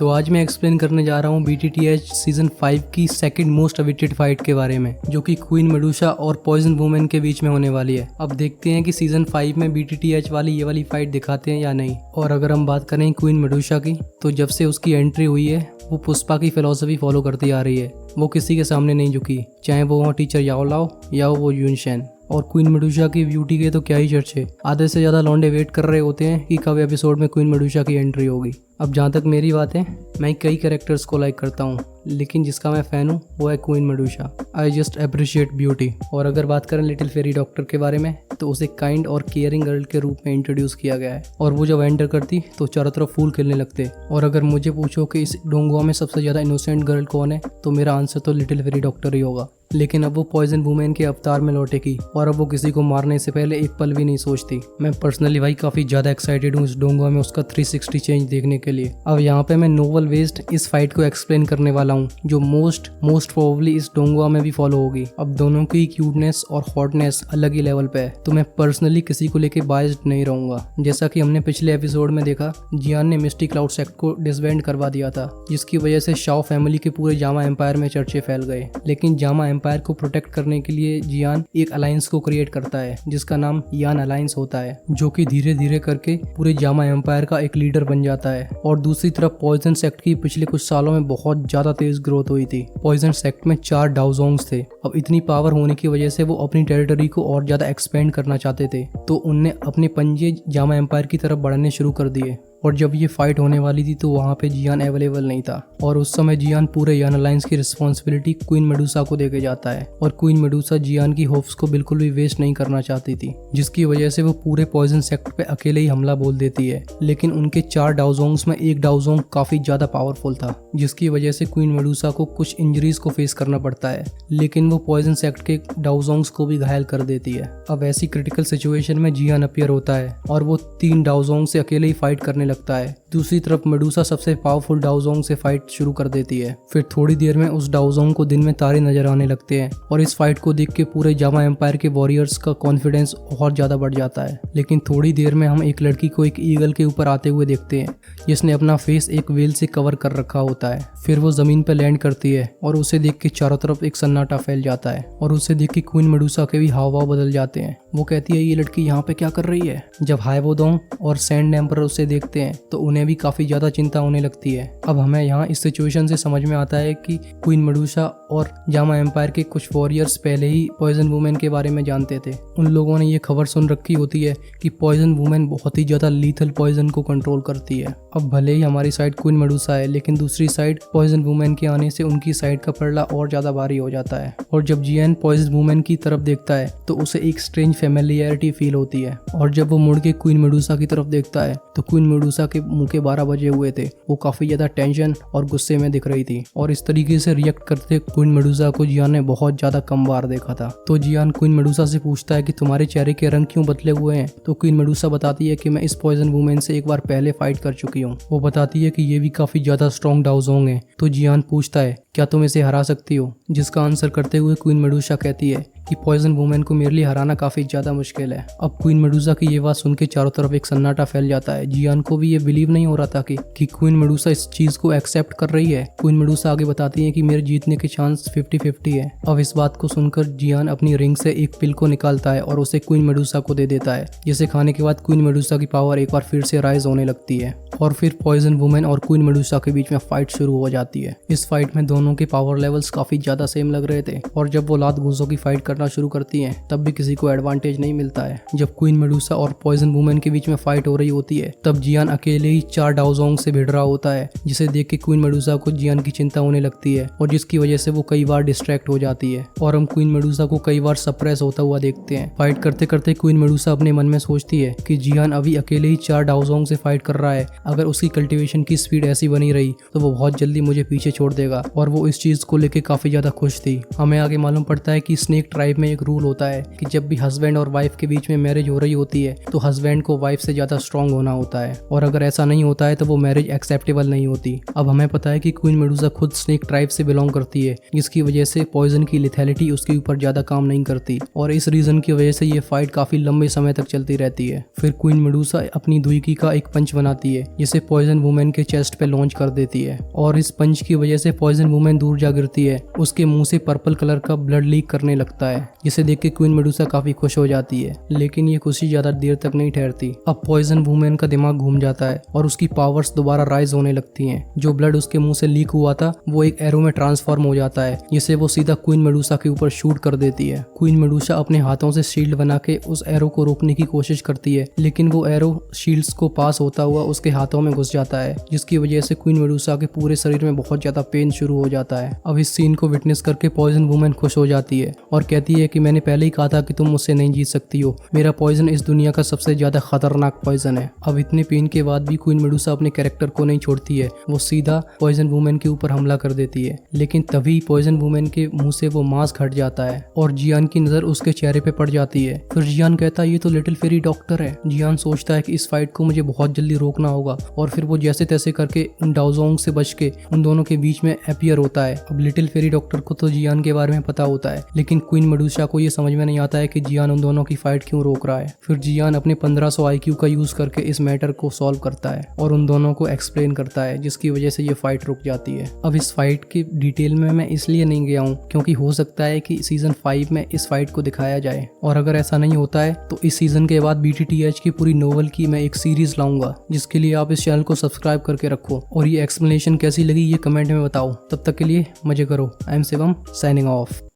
तो आज मैं एक्सप्लेन करने जा रहा हूँ BTTH सीजन 5 की सेकंड मोस्ट अवेटेड फाइट के बारे में, जो कि क्वीन मेडुसा और पॉइजन वुमेन के बीच में होने वाली है। अब देखते हैं कि सीजन 5 में BTTH वाली ये वाली फाइट दिखाते हैं या नहीं। और अगर हम बात करें क्वीन मेडुसा की, तो जब से उसकी एंट्री हुई है वो पुष्पा की फिलॉसफी फॉलो करती आ रही है। वो किसी के सामने नहीं झुकी, चाहे वो वहाँ टीचर याओ लाओ या वो यूनशेन। और क्वीन मेडुसा की ब्यूटी के तो क्या ही चर्चे, आधे से ज़्यादा लौंडे वेट कर रहे होते हैं कि कब एपिसोड में क्वीन मेडुसा की एंट्री होगी। अब जहाँ तक मेरी बात है, मैं कई कैरेक्टर्स को लाइक करता हूँ, लेकिन जिसका मैं फ़ैन हूँ वो है queen Medusa. I just appreciate beauty. और अगर बात करें लिटिल फेरी डॉक्टर के बारे में, तो उसे काइंड और केयरिंग गर्ल के रूप में इंट्रोड्यूस किया गया है। और वो जब एंटर करती तो चारों तरफ फूल खिलने लगते। और अगर मुझे पूछो कि इस डोंगुआ में सबसे ज़्यादा इनोसेंट गर्ल कौन है, तो मेरा आंसर तो लिटिल फेरी डॉक्टर ही होगा। लेकिन अब वो पॉइजन वुमेन के अवतार में लौटेगी और अब वो किसी को मारने से पहले एक पल भी नहीं सोचती। मैं पर्सनली भाई काफ़ी ज़्यादा एक्साइटेड हूँ इस डोंगुआ में उसका 360 चेंज देखने के लिए। अब यहाँ पे मैं नोवेल बेस्ड इस फाइट को एक्सप्लेन करने वाला हूँ, जो मोस्ट प्रोबेबली इस डोंगुआ में भी फॉलो होगी। अब दोनों की क्यूटनेस और हॉटनेस अलग ही लेवल पे है, तो मैं पर्सनली किसी को लेके बायस्ड नहीं रहूंगा। जैसा कि हमने पिछले एपिसोड में देखा, जियान ने मिस्टी क्लाउड सेक्ट को डिसबैंड करवा दिया था, जिसकी वजह से शाओ फैमिली के पूरे जामा एम्पायर में चर्चे फैल गए। लेकिन जामा एम्पायर को प्रोटेक्ट करने के लिए जियान एक अलायंस को क्रिएट करता है, जिसका नाम यान अलायंस होता है, जो कि धीरे धीरे करके पूरे जामा एम्पायर का एक लीडर बन जाता है। और दूसरी तरफ पॉइजन सेक्ट की पिछले कुछ सालों में बहुत ज्यादा तेज ग्रोथ हुई थी। पॉइजन सेक्ट में 4 डाओजोंग्स थे। अब इतनी पावर होने की वजह से वो अपनी टेरिटरी को और ज्यादा एक्सपेंड करना चाहते थे, तो उनने अपने पंजे जामा एम्पायर की तरफ बढ़ाने शुरू कर दिए। और जब ये फाइट होने वाली थी तो वहाँ पे जियान अवेलेबल नहीं था, और उस समय जियान पूरे यान अलायंस की रिस्पॉन्सिबिलिटी क्वीन मेडुसा को देके जाता है। और क्वीन मेडुसा जियान की होप्स को बिल्कुल भी वेस्ट नहीं करना चाहती थी, जिसकी वजह से वो पूरे पॉइजन सेक्ट पे अकेले ही हमला बोल देती है। लेकिन उनके 4 डाओजोंग्स में एक डाओजोंग काफी ज्यादा पावरफुल था, जिसकी वजह से क्वीन मेडुसा को कुछ इंजरीज को फेस करना पड़ता है। लेकिन वो पॉइजन सेक्ट के डाओजोंग्स को भी घायल कर देती है। अब ऐसी क्रिटिकल सिचुएशन में जियान अपीयर होता है और वो 3 डाओजोंग से अकेले ही फाइट करने लगता है। दूसरी तरफ मेडुसा सबसे पावरफुल डाओजोंग से फाइट शुरू कर देती है। फिर थोड़ी देर में उस डाओजोंग को दिन में तारे नजर आने लगते हैं, और इस फाइट को देख के पूरे जामा एम्पायर के वॉरियर्स का कॉन्फिडेंस बहुत ज्यादा बढ़ जाता है। लेकिन थोड़ी देर में हम एक लड़की को एक ईगल के ऊपर आते हुए देखते हैं, जिसने अपना फेस एक वेल से कवर कर रखा होता है। फिर वो जमीन पर लैंड करती है और उसे देख के चारों तरफ एक सन्नाटा फैल जाता है, और उसे देख के क्वीन मेडुसा के भी हाव भाव बदल जाते हैं। वो कहती है ये लड़की यहाँ पे क्या कर रही है। जब हाइवोडोंग और सैंड एम्परर उसे देखते हैं तो उन्हें भी काफी ज्यादा चिंता होने लगती है। अब हमें यहाँ इस सिचुएशन से समझ में आता है कि क्वीन मेडुसा और जामा एम्पायर के कुछ वॉरियर्स पहले ही पॉइजन वुमेन के बारे में जानते थे। उन लोगों ने ये खबर सुन रखी होती है कि पॉइजन वुमेन बहुत ही ज्यादा लीथल पॉइजन को कंट्रोल करती है। अब भले ही हमारी साइड क्वीन मेडुसा है, लेकिन दूसरी साइड पॉइजन वुमेन के आने से उनकी साइड का पलड़ा और ज्यादा भारी हो जाता है। और जब जियान पॉइजन वुमेन की तरफ देखता है तो उसे एक स्ट्रेंज फेमिलियरिटी फील होती है। और जब वो मुड़ के क्वीन मेडुसा की तरफ देखता है तो क्वीन मेडुसा के मुंह के 12 बजे हुए थे। वो काफी ज्यादा टेंशन और गुस्से में दिख रही थी, और इस तरीके से रिएक्ट करते क्वीन मेडुसा को जियान ने बहुत ज्यादा कम बार देखा था। तो जियान क्वीन मेडुसा से पूछता है कि तुम्हारे चेहरे के रंग क्यों बदले हुए हैं। तो क्वीन मेडुसा बताती है कि मैं इस पॉइजन वुमेन से एक बार पहले फाइट कर चुकी हूँ। वो बताती है कि ये भी काफी ज्यादा स्ट्रॉन्ग डाओजोंग है। तो जियान पूछता है क्या तुम इसे हरा सकती हो, जिसका आंसर करते हुए क्वीन मेडुसा कहती है कि पॉइजन वुमेन को मेरे लिए हराना काफी ज्यादा मुश्किल है। अब क्वीन मेडुसा की ये बात सुन के चारों तरफ एक सन्नाटा फैल जाता है। जियान को भी ये बिलीव नहीं हो रहा था कि क्वीन मेडुसा इस चीज को एक्सेप्ट कर रही है। क्वीन मेडुसा आगे बताती है कि मेरे जीतने के चांस 50-50 है। अब इस बात को सुनकर जियान अपनी रिंग से एक पिल को निकालता है और उसे क्वीन मेडुसा को दे देता है, जिसे खाने के बाद क्वीन मेडुसा की पावर एक बार फिर से राइज होने लगती है। और फिर पॉइजन वुमेन और क्वीन मेडुसा के बीच में फाइट शुरू हो जाती है। इस फाइट में दोनों के पावर लेवल्स काफी ज्यादा सेम लग रहे थे, और जब वो लात घूंसों की फाइट करना शुरू करती हैं तब भी किसी को एडवांटेज नहीं मिलता है। जब क्वीन मेडुसा और पॉइजन वुमेन के बीच में फाइट हो रही होती है तब जियान अकेले ही 4 डाओजोंग से भिड़ रहा होता है, जिसे देख के क्वीन मेडुसा को जियान की चिंता होने लगती है, और जिसकी वजह से वो कई बार डिस्ट्रैक्ट हो जाती है। और हम क्वीन मेडुसा को कई बार सप्रेस होता हुआ देखते हैं। फाइट करते करते क्वीन मेडुसा अपने मन में सोचती है कि जियान अभी अकेले ही 4 डाओजोंग से फाइट कर रहा है। अगर उसकी कल्टीवेशन की स्पीड ऐसी बनी रही तो वो बहुत जल्दी मुझे पीछे छोड़ देगा, और वो इस चीज को लेके काफी ज्यादा खुश थी। हमें आगे मालूम पड़ता है कि स्नेक ट्राइब में एक रूल होता है कि जब भी हस्बैंड और वाइफ के बीच में मैरिज हो रही होती है तो हस्बैंड को वाइफ से ज्यादा स्ट्रांग होना होता है, और अगर ऐसा नहीं होता है तो वो मैरिज एक्सेप्टेबल नहीं होती। अब हमें पता है कि क्वीन मेडुसा खुद स्नेक ट्राइब से बिलोंग करती है, जिसकी वजह से पॉइजन की लिथैलिटी उसके ऊपर ज्यादा काम नहीं करती, और इस रीजन की वजह से ये फाइट काफी लंबे समय तक चलती रहती है। फिर क्वीन मेडुसा अपनी दुईकी का एक पंच बनाती है, जिसे पॉइजन वुमेन के चेस्ट पे लॉन्च कर देती है और इस पंच की वजह से पॉइजन वुमेन दूर जा गिरती है। उसके मुंह से पर्पल कलर का ब्लड लीक करने लगता है, जिसे देख के क्वीन मेडुसा काफी खुश हो जाती है। लेकिन ये खुशी ज्यादा देर तक नहीं ठहरती। अब पॉइजन वुमेन का दिमाग घूम जाता है और उसकी पावर्स दोबारा राइज होने लगती हैं। जो ब्लड उसके मुंह से लीक हुआ था वो एक एरो में ट्रांसफॉर्म हो जाता है, जिसे वो सीधा क्वीन मेडुसा के ऊपर शूट कर देती है। क्वीन मेडुसा अपने हाथों से शील्ड बना के उस एरो को रोकने की कोशिश करती है, लेकिन वो एरो शील्ड्स को पास होता हुआ उसके हाथों में घुस जाता है, जिसकी वजह से क्वीन मेडुसा के पूरे शरीर में बहुत ज्यादा पेन शुरू हो जाता है। अब इस सीन को विटनेस करके पॉइजन वुमेन खुश हो जाती है और कहती है कि मैंने पहले ही कहा था कि तुम मुझसे नहीं जीत सकती हो। मेरा पॉइजन इस दुनिया का सबसे ज्यादा खतरनाक पॉइजन है। अब इतने पेन के बाद भी क्वीन मेडुसा अपने कैरेक्टर को नहीं छोड़ती है। वो सीधा पॉइजन वुमेन के ऊपर हमला कर देती है, लेकिन तभी पॉइजन वुमेन के मुंह से वो मास्क हट जाता है और जियान की नजर उसके चेहरे पे पड़ जाती है। फिर जियान कहता है ये तो लिटिल फेरी डॉक्टर है। जियान सोचता है कि इस फाइट को मुझे बहुत जल्दी रोकना होगा और फिर वो जैसे तैसे करके उन डाओजोंग से बच के उन दोनों के बीच में अपीयर होता है। अब लिटिल फेरी डॉक्टर को तो जियान के बारे में पता होता है, लेकिन क्वीन मेडुसा को ये समझ में नहीं आता है कि जियान उन दोनों की फाइट क्यों रोक रहा है। फिर जियान अपने 1500 IQ का यूज करके इस मैटर को सॉल्व करता है और उन दोनों को एक्सप्लेन करता है, जिसकी वजह से ये फाइट रुक जाती है। अब इस फाइट की डिटेल में मैं इसलिए नहीं गया हूँ क्योंकि हो सकता है कि सीजन 5 में इस फाइट को दिखाया जाए, और अगर ऐसा नहीं होता है तो इस सीजन के बाद BTTH की पूरी नोवेल की मैं एक सीरीज लाऊंगा, जिसके लिए आप इस चैनल को सब्सक्राइब करके रखो और ये एक्सप्लेनेशन कैसी लगी ये कमेंट में बताओ। तब तक के लिए मजे करो। I am Shivam, signing off.